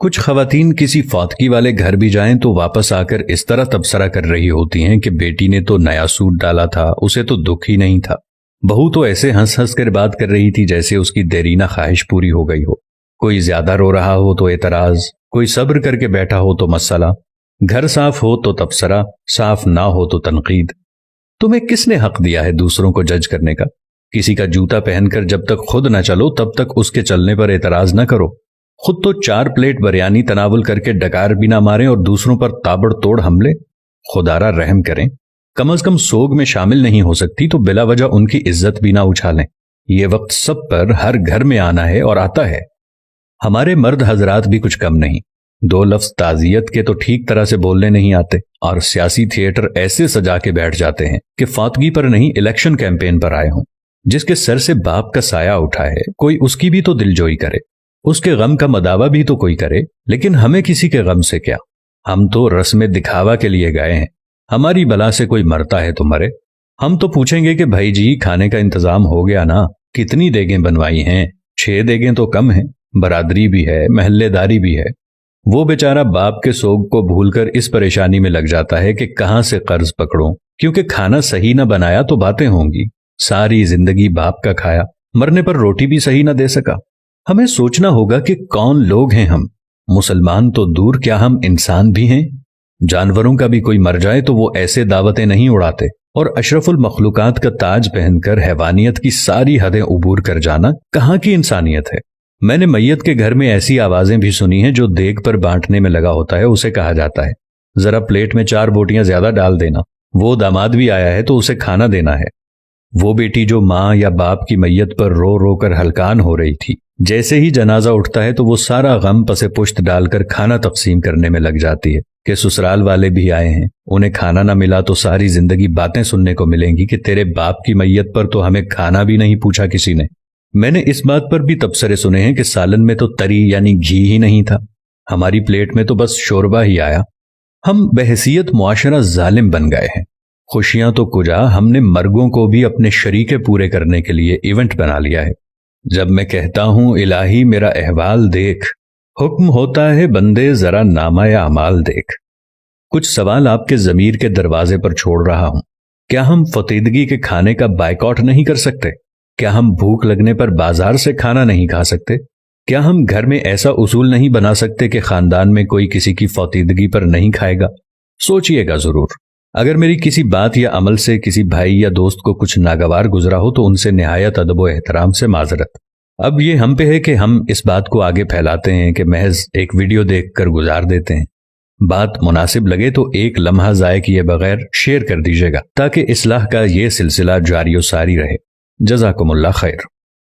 کچھ خواتین کسی فوتگی والے گھر بھی جائیں تو واپس آ کر اس طرح تبصرہ کر رہی ہوتی ہیں کہ بیٹی نے تو نیا سوٹ ڈالا تھا، اسے تو دکھ ہی نہیں تھا۔ بہو تو ایسے ہنس ہنس کر بات کر رہی تھی جیسے اس کی دیرینہ خواہش پوری ہو گئی ہو۔ کوئی زیادہ رو رہا ہو تو اعتراض، کوئی صبر کر کے بیٹھا ہو تو مسئلہ، گھر صاف ہو تو تبصرہ، صاف نہ ہو تو تنقید۔ تمہیں کس نے حق دیا ہے دوسروں کو جج کرنے کا؟ کسی کا جوتا پہن کر جب تک خود نہ چلو تب تک اس کے چلنے پر اعتراض نہ کرو۔ خود تو 4 پلیٹ بریانی تناول کر کے ڈکار بھی نہ ماریں اور دوسروں پر تابڑ توڑ حملے۔ خدارا رحم کریں، کم از کم سوگ میں شامل نہیں ہو سکتی تو بلا وجہ ان کی عزت بھی نہ اچھالیں۔ یہ وقت سب پر ہر گھر میں آنا ہے اور آتا ہے۔ ہمارے مرد حضرات بھی کچھ کم نہیں، 2 لفظ تعزیت کے تو ٹھیک طرح سے بولنے نہیں آتے، اور سیاسی تھیٹر ایسے سجا کے بیٹھ جاتے ہیں کہ فوتگی پر نہیں الیکشن کیمپین پر آئے ہوں۔ جس کے سر سے باپ کا سایہ اٹھا ہے کوئی اس کی بھی تو دل جوئی کرے، اس کے غم کا مداوع بھی تو کوئی کرے۔ لیکن ہمیں کسی کے غم سے کیا؟ ہم تو رسم دکھاوا کے لیے گئے ہیں۔ ہماری بلا سے کوئی مرتا ہے تو مرے، ہم تو پوچھیں گے کہ بھائی جی کھانے کا انتظام ہو گیا نا؟ کتنی دیگیں بنوائی ہیں؟ 6 دیگیں تو کم ہیں، برادری بھی ہے، محلے داری بھی ہے۔ وہ بیچارہ باپ کے سوگ کو بھول کر اس پریشانی میں لگ جاتا ہے کہ کہاں سے قرض پکڑوں، کیونکہ کھانا صحیح نہ بنایا تو باتیں ہوں گی۔ ساری زندگی باپ کا کھایا، مرنے پر روٹی بھی صحیح نہ دے سکا۔ ہمیں سوچنا ہوگا کہ کون لوگ ہیں ہم۔ مسلمان تو دور، کیا ہم انسان بھی ہیں؟ جانوروں کا بھی کوئی مر جائے تو وہ ایسے دعوتیں نہیں اڑاتے، اور اشرف المخلوقات کا تاج پہن کر حیوانیت کی ساری حدیں عبور کر جانا کہاں کی انسانیت ہے؟ میں نے میت کے گھر میں ایسی آوازیں بھی سنی ہیں، جو دیگ پر بانٹنے میں لگا ہوتا ہے اسے کہا جاتا ہے ذرا پلیٹ میں 4 بوٹیاں زیادہ ڈال دینا، وہ داماد بھی آیا ہے تو اسے کھانا دینا ہے۔ وہ بیٹی جو ماں یا باپ کی میت پر رو رو کر ہلکان ہو رہی تھی، جیسے ہی جنازہ اٹھتا ہے تو وہ سارا غم پس پشت ڈال کر کھانا تقسیم کرنے میں لگ جاتی ہے کہ سسرال والے بھی آئے ہیں، انہیں کھانا نہ ملا تو ساری زندگی باتیں سننے کو ملیں گی کہ تیرے باپ کی میت پر تو ہمیں کھانا بھی نہیں پوچھا کسی نے۔ میں نے اس بات پر بھی تبصرے سنے ہیں کہ سالن میں تو تری یعنی گھی ہی نہیں تھا، ہماری پلیٹ میں تو بس شوربہ ہی آیا۔ ہم بحیثیت معاشرہ ظالم بن گئے ہیں۔ خوشیاں تو کجا، ہم نے مرگوں کو بھی اپنے شریکے پورے کرنے کے لیے ایونٹ بنا لیا ہے۔ جب میں کہتا ہوں الہی میرا احوال دیکھ، حکم ہوتا ہے بندے ذرا نامہ اعمال دیکھ۔ کچھ سوال آپ کے ضمیر کے دروازے پر چھوڑ رہا ہوں۔ کیا ہم فطیدگی کے کھانے کا بائیکاٹ نہیں کر سکتے؟ کیا ہم بھوک لگنے پر بازار سے کھانا نہیں کھا سکتے؟ کیا ہم گھر میں ایسا اصول نہیں بنا سکتے کہ خاندان میں کوئی کسی کی فوتیدگی پر نہیں کھائے گا؟ سوچئے گا ضرور۔ اگر میری کسی بات یا عمل سے کسی بھائی یا دوست کو کچھ ناگوار گزرا ہو تو ان سے نہایت ادب و احترام سے معذرت۔ اب یہ ہم پہ ہے کہ ہم اس بات کو آگے پھیلاتے ہیں کہ محض ایک ویڈیو دیکھ کر گزار دیتے ہیں۔ بات مناسب لگے تو ایک لمحہ ضائع کیے بغیر شیئر کر دیجیے گا تاکہ اصلاح کا یہ سلسلہ جاری و ساری رہے۔ جزاکم اللہ خیر۔